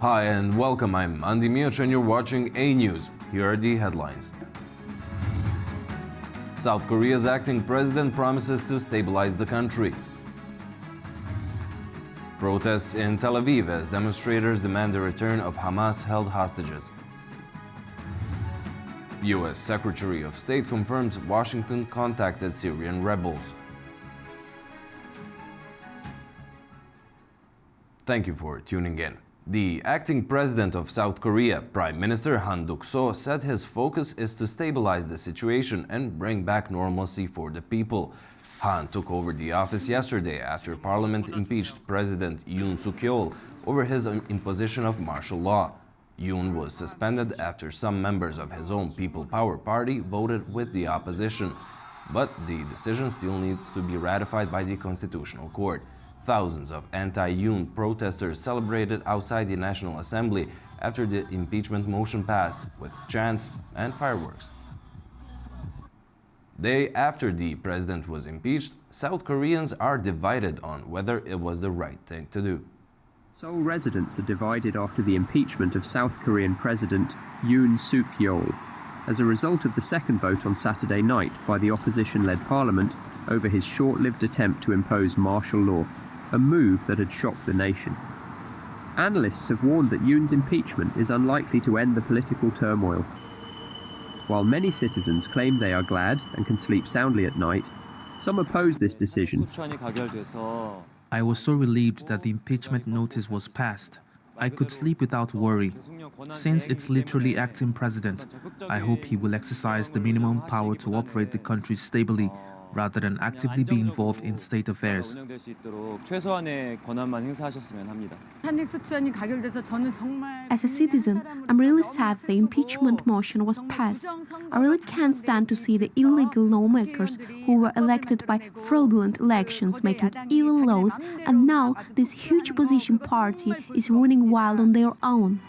Hi and welcome, I'm Andi Mioč and you're watching AnewZ. Here are the headlines. South Korea's acting president promises to stabilize the country. Protests in Tel Aviv as demonstrators demand the return of Hamas-held hostages. U.S. Secretary of State confirms Washington contacted Syrian rebels. Thank you for tuning in. The acting president of South Korea, Prime Minister Han Duck-seo, said his focus is to stabilize the situation and bring back normalcy for the people. Han took over the office yesterday after Parliament impeached President Yoon Suk-yeol over his imposition of martial law. Yoon was suspended after some members of his own People Power party voted with the opposition. But the decision still needs to be ratified by the Constitutional Court. Thousands of anti-Yoon protesters celebrated outside the National Assembly after the impeachment motion passed, with chants and fireworks. Day after the president was impeached, South Koreans are divided on whether it was the right thing to do. Seoul residents are divided after the impeachment of South Korean President Yoon Suk-yeol, as a result of the second vote on Saturday night by the opposition-led parliament over his short-lived attempt to impose martial law, a move that had shocked the nation. Analysts have warned that Yoon's impeachment is unlikely to end the political turmoil. While many citizens claim they are glad and can sleep soundly at night, some oppose this decision. I was so relieved that the impeachment notice was passed. I could sleep without worry. Since it's literally acting president, I hope he will exercise the minimum power to operate the country stably, rather than actively be involved in state affairs. As a citizen, I'm really sad the impeachment motion was passed. I really can't stand to see the illegal lawmakers who were elected by fraudulent elections making evil laws, and now this huge opposition party is running wild on their own.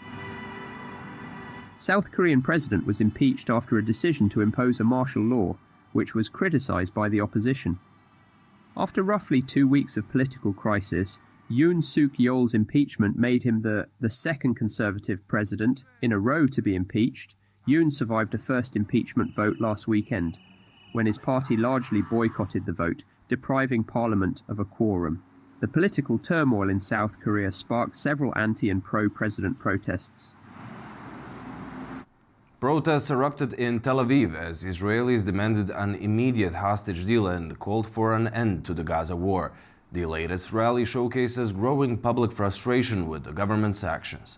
South Korean president was impeached after a decision to impose a martial law, which was criticized by the opposition. After roughly 2 weeks of political crisis, Yoon Suk-yeol's impeachment made him the second conservative president in a row to be impeached. Yoon survived a first impeachment vote last weekend, when his party largely boycotted the vote, depriving parliament of a quorum. The political turmoil in South Korea sparked several anti- and pro-president protests. Protests erupted in Tel Aviv as Israelis demanded an immediate hostage deal and called for an end to the Gaza war. The latest rally showcases growing public frustration with the government's actions.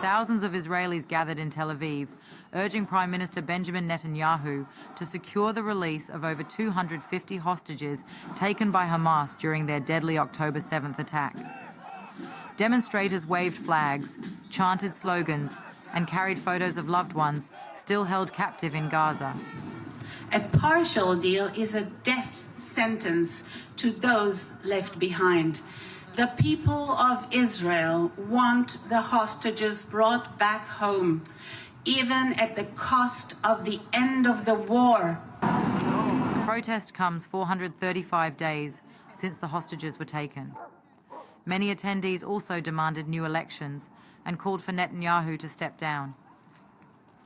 Thousands of Israelis gathered in Tel Aviv, urging Prime Minister Benjamin Netanyahu to secure the release of over 250 hostages taken by Hamas during their deadly October 7th attack. Demonstrators waved flags, chanted slogans, and carried photos of loved ones still held captive in Gaza. A partial deal is a death sentence to those left behind. The people of Israel want the hostages brought back home, even at the cost of the end of the war. The protest comes 435 days since the hostages were taken. Many attendees also demanded new elections and called for Netanyahu to step down.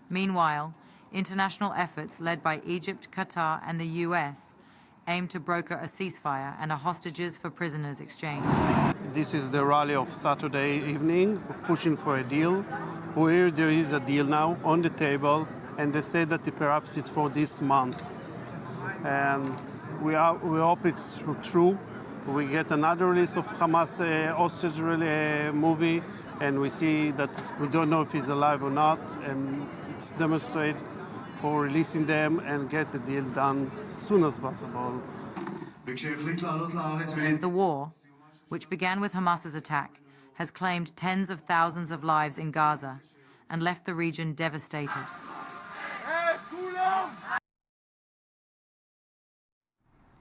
Meanwhile, international efforts led by Egypt, Qatar and the US aim to broker a ceasefire and a hostages for prisoners exchange. This is the rally of Saturday evening, pushing for a deal, where there is a deal now on the table, and they say that perhaps it's for this month. And we hope it's true. We get another release of Hamas hostage movie, and we see that we don't know if he's alive or not, and it's demonstrated for releasing them and get the deal done as soon as possible. The war, which began with Hamas's attack, has claimed tens of thousands of lives in Gaza and left the region devastated.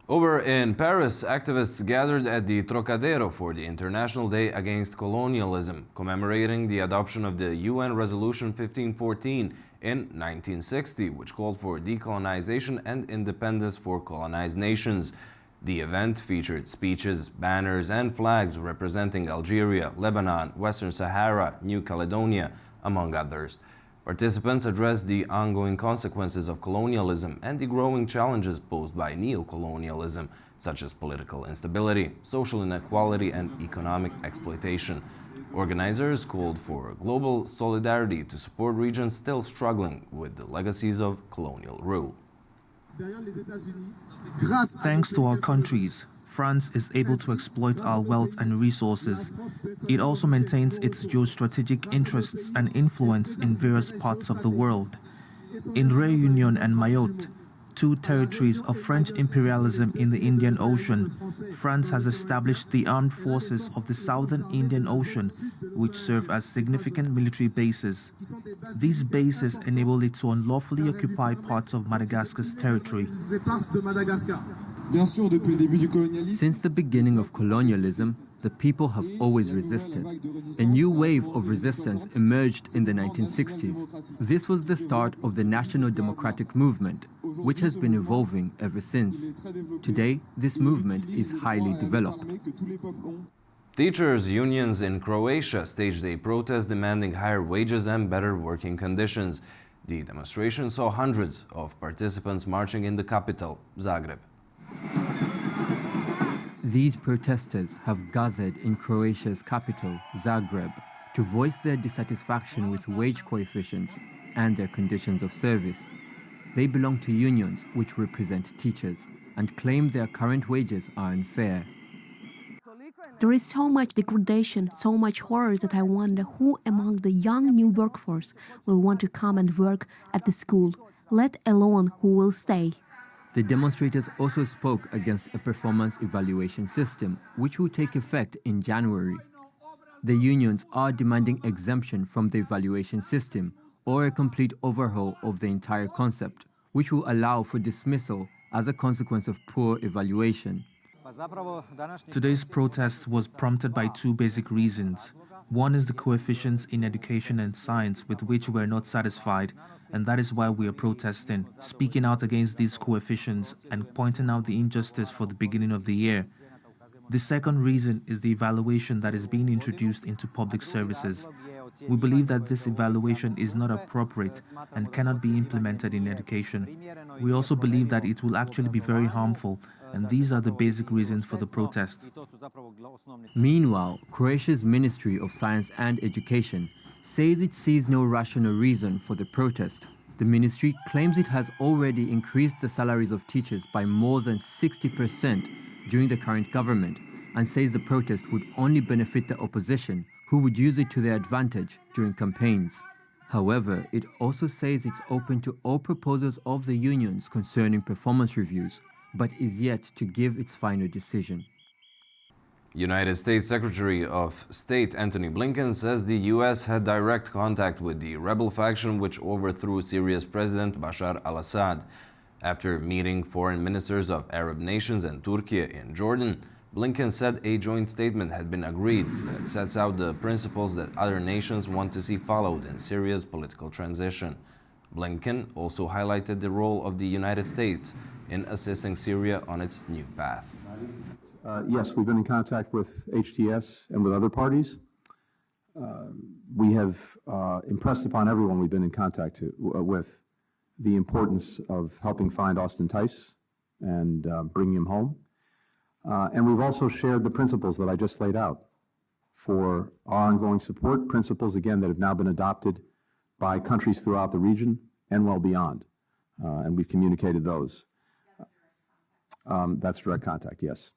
Over in Paris, activists gathered at the Trocadero for the International Day Against Colonialism, commemorating the adoption of the UN Resolution 1514 in 1960, which called for decolonization and independence for colonized nations. The event featured speeches, banners, and flags representing Algeria, Lebanon, Western Sahara, New Caledonia, among others. Participants addressed the ongoing consequences of colonialism and the growing challenges posed by neocolonialism, such as political instability, social inequality, and economic exploitation. Organizers called for global solidarity to support regions still struggling with the legacies of colonial rule. Thanks to our countries, France is able to exploit our wealth and resources. It also maintains its geostrategic interests and influence in various parts of the world. In Réunion and Mayotte, two territories of French imperialism in the Indian Ocean, France has established the armed forces of the Southern Indian Ocean, which serve as significant military bases. These bases enable it to unlawfully occupy parts of Madagascar's territory. Since the beginning of colonialism, the people have always resisted. A new wave of resistance emerged in the 1960s. This was the start of the National Democratic Movement, which has been evolving ever since. Today, this movement is highly developed. Teachers' unions in Croatia staged a protest demanding higher wages and better working conditions. The demonstration saw hundreds of participants marching in the capital, Zagreb. These protesters have gathered in Croatia's capital, Zagreb, to voice their dissatisfaction with wage coefficients and their conditions of service. They belong to unions which represent teachers and claim their current wages are unfair. There is so much degradation, so much horror that I wonder who among the young new workforce will want to come and work at the school, let alone who will stay. The demonstrators also spoke against a performance evaluation system, which will take effect in January. The unions are demanding exemption from the evaluation system or a complete overhaul of the entire concept, which will allow for dismissal as a consequence of poor evaluation. Today's protest was prompted by two basic reasons. One is the coefficients in education and science with which we are not satisfied, and that is why we are protesting, speaking out against these coefficients and pointing out the injustice for the beginning of the year. The second reason is the evaluation that is being introduced into public services. We believe that this evaluation is not appropriate and cannot be implemented in education. We also believe that it will actually be very harmful, and these are the basic reasons for the protest. Meanwhile, Croatia's Ministry of Science and Education says it sees no rational reason for the protest. The ministry claims it has already increased the salaries of teachers by more than 60% during the current government and says the protest would only benefit the opposition, who would use it to their advantage during campaigns. However, it also says it's open to all proposals of the unions concerning performance reviews, but is yet to give its final decision. United States Secretary of State Antony Blinken says the U.S. had direct contact with the rebel faction which overthrew Syria's President Bashar al-Assad. After meeting foreign ministers of Arab nations and Turkey in Jordan, Blinken said a joint statement had been agreed that sets out the principles that other nations want to see followed in Syria's political transition. Blinken also highlighted the role of the United States in assisting Syria on its new path. Yes, we've been in contact with HTS and with other parties. We have impressed upon everyone we've been in contact with the importance of helping find Austin Tice and bringing him home. And we've also shared the principles that I just laid out for our ongoing support, principles, again, that have now been adopted by countries throughout the region and well beyond. And we've communicated those. That's direct contact, yes.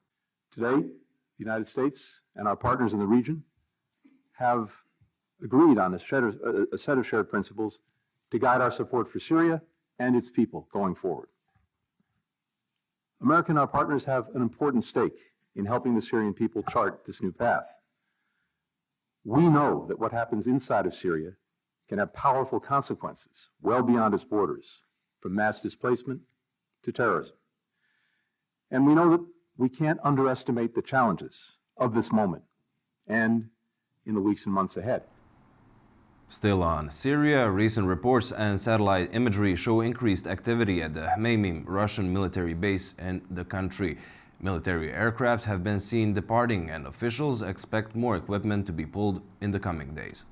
Today, the United States and our partners in the region have agreed on a set of shared principles to guide our support for Syria and its people going forward. America and our partners have an important stake in helping the Syrian people chart this new path. We know that what happens inside of Syria can have powerful consequences well beyond its borders, from mass displacement to terrorism. And we know that we can't underestimate the challenges of this moment and in the weeks and months ahead. Still on Syria, recent reports and satellite imagery show increased activity at the Hmeimim Russian military base in the country. Military aircraft have been seen departing, and officials expect more equipment to be pulled in the coming days.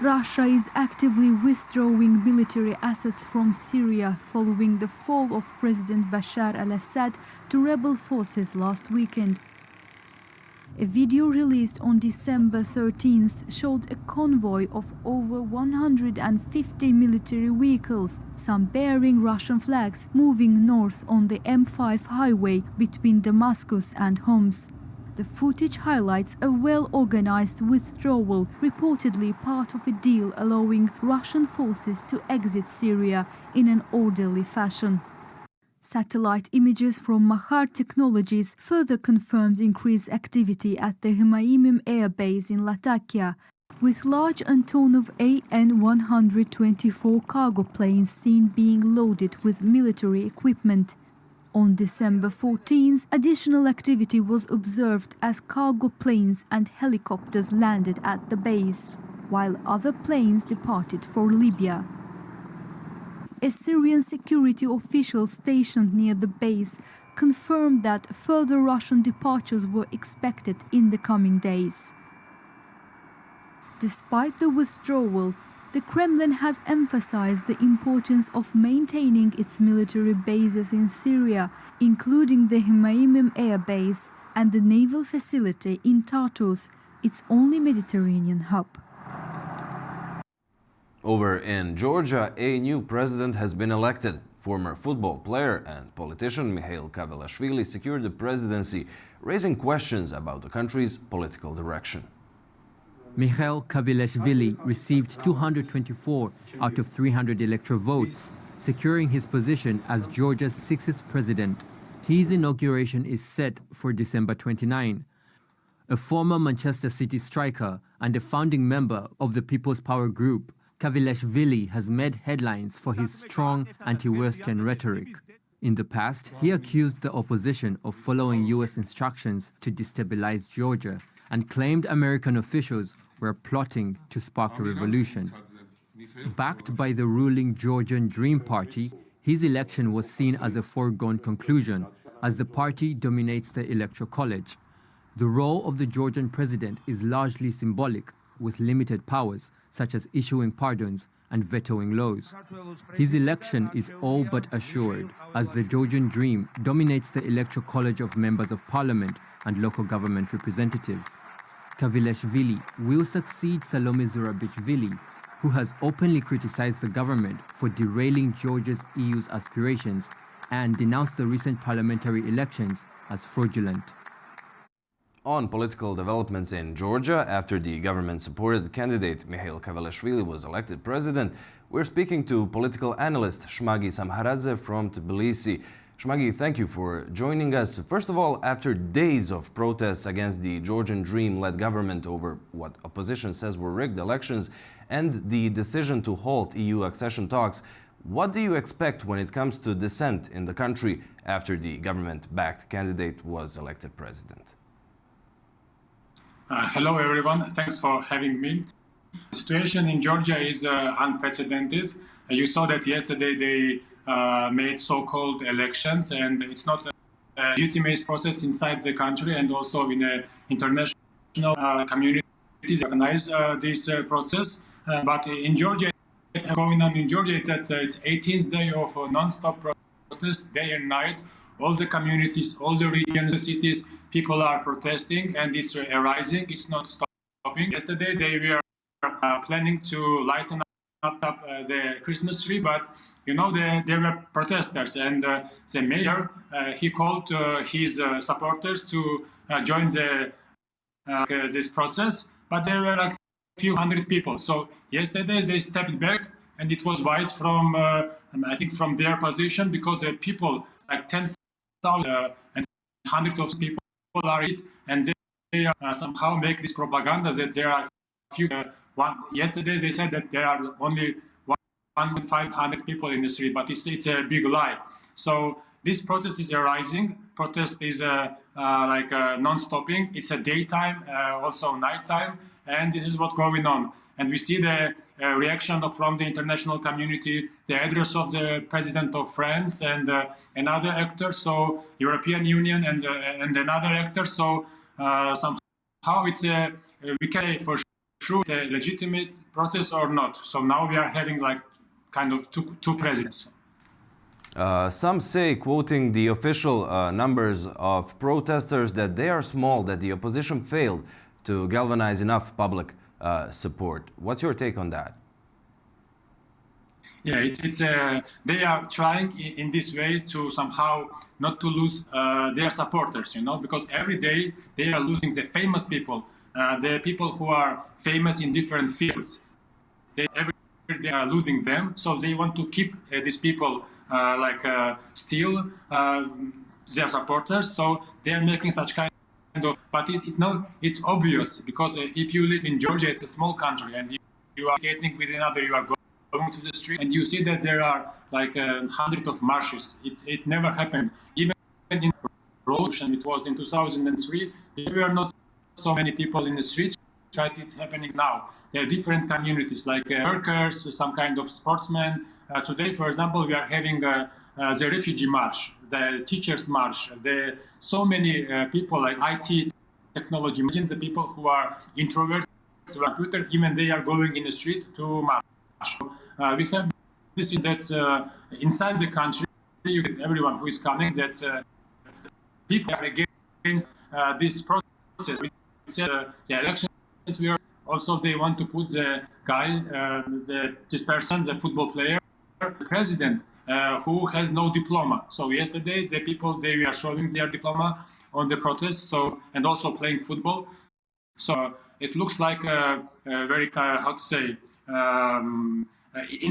Russia is actively withdrawing military assets from Syria following the fall of President Bashar al-Assad to rebel forces last weekend. A video released on December 13th showed a convoy of over 150 military vehicles, some bearing Russian flags, moving north on the M5 highway between Damascus and Homs. The footage highlights a well-organized withdrawal, reportedly part of a deal allowing Russian forces to exit Syria in an orderly fashion. Satellite images from Mahar Technologies further confirmed increased activity at the Hmaimim Air Base in Latakia, with large Antonov AN-124 cargo planes seen being loaded with military equipment. On December 14th, additional activity was observed as cargo planes and helicopters landed at the base, while other planes departed for Libya. A Syrian security official stationed near the base confirmed that further Russian departures were expected in the coming days. Despite the withdrawal, the Kremlin has emphasized the importance of maintaining its military bases in Syria, including the Hmaimim Air Base and the naval facility in Tartus, its only Mediterranean hub. Over in Georgia, a new president has been elected. Former football player and politician Mikhail Kavelashvili secured the presidency, raising questions about the country's political direction. Mikhail Kavelashvili received 224 out of 300 electoral votes, securing his position as Georgia's 6th president. His inauguration is set for December 29. A former Manchester City striker and a founding member of the People's Power Group, Kavelashvili has made headlines for his strong anti-Western rhetoric. In the past, he accused the opposition of following U.S. instructions to destabilize Georgia and claimed American officials were plotting to spark a revolution. Backed by the ruling Georgian Dream Party, his election was seen as a foregone conclusion, as the party dominates the electoral college. The role of the Georgian president is largely symbolic, with limited powers, such as issuing pardons and vetoing laws. His election is all but assured, as the Georgian Dream dominates the electoral college of members of parliament and local government representatives. Kavelashvili will succeed Salome Zurabichvili, who has openly criticized the government for derailing Georgia's EU's aspirations and denounced the recent parliamentary elections as fraudulent. On political developments in Georgia, after the government-supported candidate Mikhail Kavelashvili was elected president, we're speaking to political analyst Shmagi Samharadze from Tbilisi. Shmagi, thank you for joining us. First of all, after days of protests against the Georgian Dream-led government over what opposition says were rigged elections and the decision to halt EU accession talks, what do you expect when it comes to dissent in the country after the government-backed candidate was elected president? Hello, everyone. Thanks for having me. The situation in Georgia is unprecedented. You saw that yesterday they made so-called elections, and it's not a legitimate process inside the country, and also in an international community recognize this process. But in Georgia, what's going on in Georgia is that it's 18th day of non-stop protests, day and night. All the communities, all the regions, the cities, people are protesting, and it's rising. It's not stopping. Yesterday, they were planning to lighten up the Christmas tree, but you know there were protesters, and the mayor he called his supporters to join this process, but there were like a few hundred people. So yesterday they stepped back, and it was wise from I think from their position, because the people like 10,000 and hundreds of people are it, and they somehow make this propaganda that there are few. Yesterday they said that there are only 1,500 people in the street, but it's a big lie. So this protest is arising. Protest is non-stopping. It's a daytime, also nighttime, and this is what's going on. And we see the reaction from the international community, the address of the president of France and another actor, so European Union and another actor. So somehow it's we can say for sure a legitimate protest or not. So now we are having like kind of two presidents. Some say, quoting the official numbers of protesters, that they are small, that the opposition failed to galvanize enough public support. What's your take on that? Yeah, they are trying in this way to somehow not to lose their supporters, you know, because every day they are losing the famous people, the people who are famous in different fields. Every day they are losing them, so they want to keep these people still their supporters. So they are making such kind of, but it's obvious because if you live in Georgia, it's a small country, and you are getting with another, you are going to the street, and you see that there are like hundreds of marches. It never happened. Even in Revolution, it was in 2003. There were not so many people in the streets. But it's happening now. There are different communities like workers, some kind of sportsmen. Today, for example, we are having the refugee march, the teachers march. There are so many people like IT, technology. Imagine the people who are introverts, computer, even they are going in the street to march. We have this that inside the country, you get everyone who is coming, that people are against this process. We said the election. Also, they want to put the guy, this person, the football player, president, who has no diploma. So yesterday, the people, they are showing their diploma on the protest, so, and also playing football. So it looks like a very, how to say,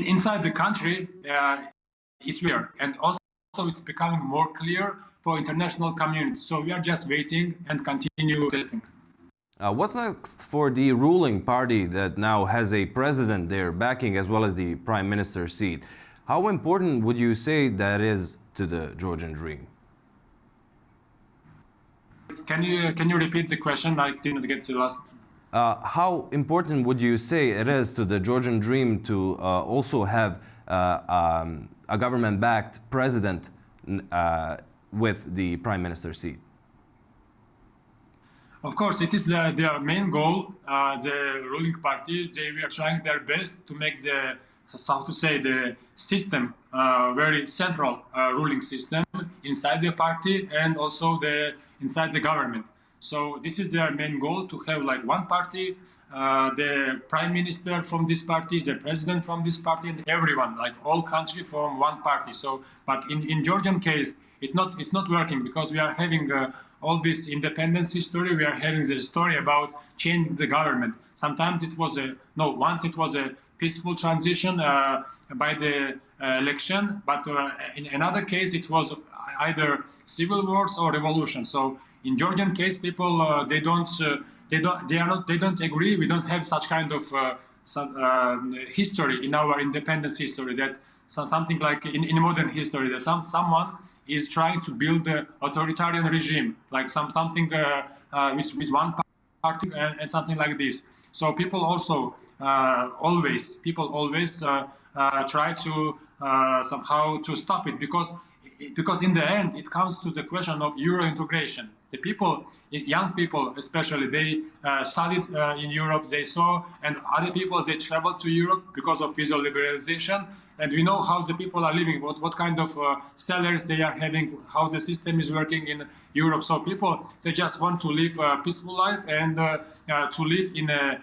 inside the country, it's weird. And also it's becoming more clear for international community. So we are just waiting and continue testing. What's next for the ruling party that now has a president they're backing as well as the prime minister seat? How important would you say that is to the Georgian dream? Can you repeat the question? I didn't get the last. How important would you say it is to the Georgian dream to also have a government-backed president with the prime minister seat? Of course, it is their main goal. The ruling party, they were trying their best to make the, how to say, the system very central ruling system inside the party and also inside the government. So this is their main goal, to have like one party, the prime minister from this party, the president from this party, and everyone, like all country from one party. So, but in Georgian case, it's not working because we are having all this independence history. We are having the story about changing the government. Sometimes it was once it was a peaceful transition by the election, but in another case it was either civil wars or revolution. So in Georgian case, people they don't agree. We don't have such kind of history in our independence history, that something like in modern history that someone is trying to build an authoritarian regime, like something with one party and something like this. So people also always try to somehow to stop it, because in the end it comes to the question of Euro integration. The people, young people especially, they studied in Europe, they saw, and other people, they traveled to Europe because of visa liberalization, and we know how the people are living, what kind of salaries they are having, how the system is working in Europe. So people, they just want to live a peaceful life and to live in a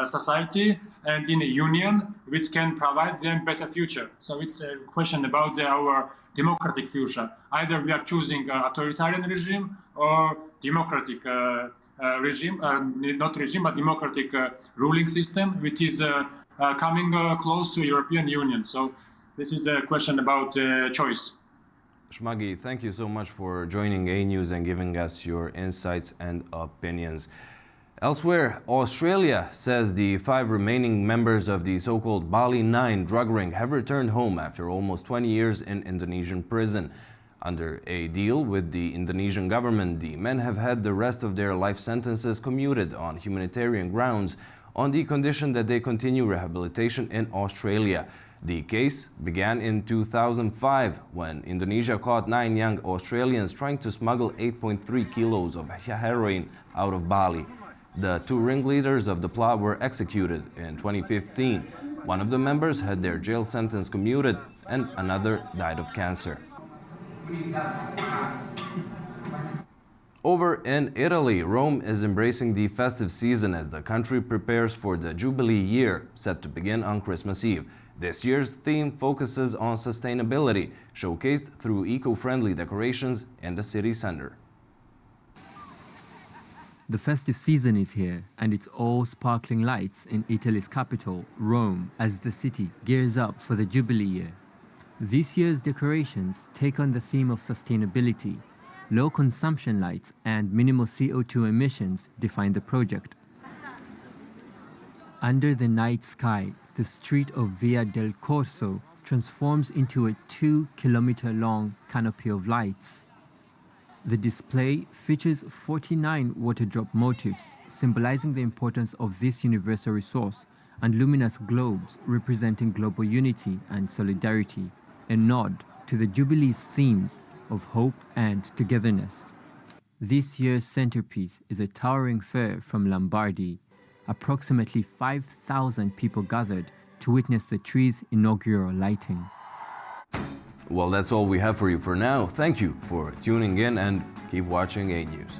society and in a union which can provide them better future. So it's a question about our democratic future. Either we are choosing authoritarian regime or democratic regime, not regime, but democratic ruling system, which is coming close to European Union. So this is the question about choice. Shmagi, thank you so much for joining AnewZ and giving us your insights and opinions. Elsewhere, Australia says the 5 remaining members of the so-called Bali Nine drug ring have returned home after almost 20 years in Indonesian prison. Under a deal with the Indonesian government, the men have had the rest of their life sentences commuted on humanitarian grounds on the condition that they continue rehabilitation in Australia. The case began in 2005 when Indonesia caught 9 young Australians trying to smuggle 8.3 kilos of heroin out of Bali. The 2 ringleaders of the plot were executed in 2015. One of the members had their jail sentence commuted and another died of cancer. Over in Italy, Rome is embracing the festive season as the country prepares for the Jubilee year, set to begin on Christmas Eve. This year's theme focuses on sustainability, showcased through eco-friendly decorations in the city center. The festive season is here, and it's all sparkling lights in Italy's capital, Rome, as the city gears up for the Jubilee year. This year's decorations take on the theme of sustainability. Low consumption lights and minimal CO2 emissions define the project. Under the night sky, the street of Via del Corso transforms into a 2-kilometer-long canopy of lights. The display features 49 water drop motifs, symbolizing the importance of this universal resource, and luminous globes representing global unity and solidarity, a nod to the Jubilee's themes of hope and togetherness. This year's centerpiece is a towering fair from Lombardy. Approximately 5,000 people gathered to witness the tree's inaugural lighting. Well, that's all we have for you for now. Thank you for tuning in and keep watching AnewZ.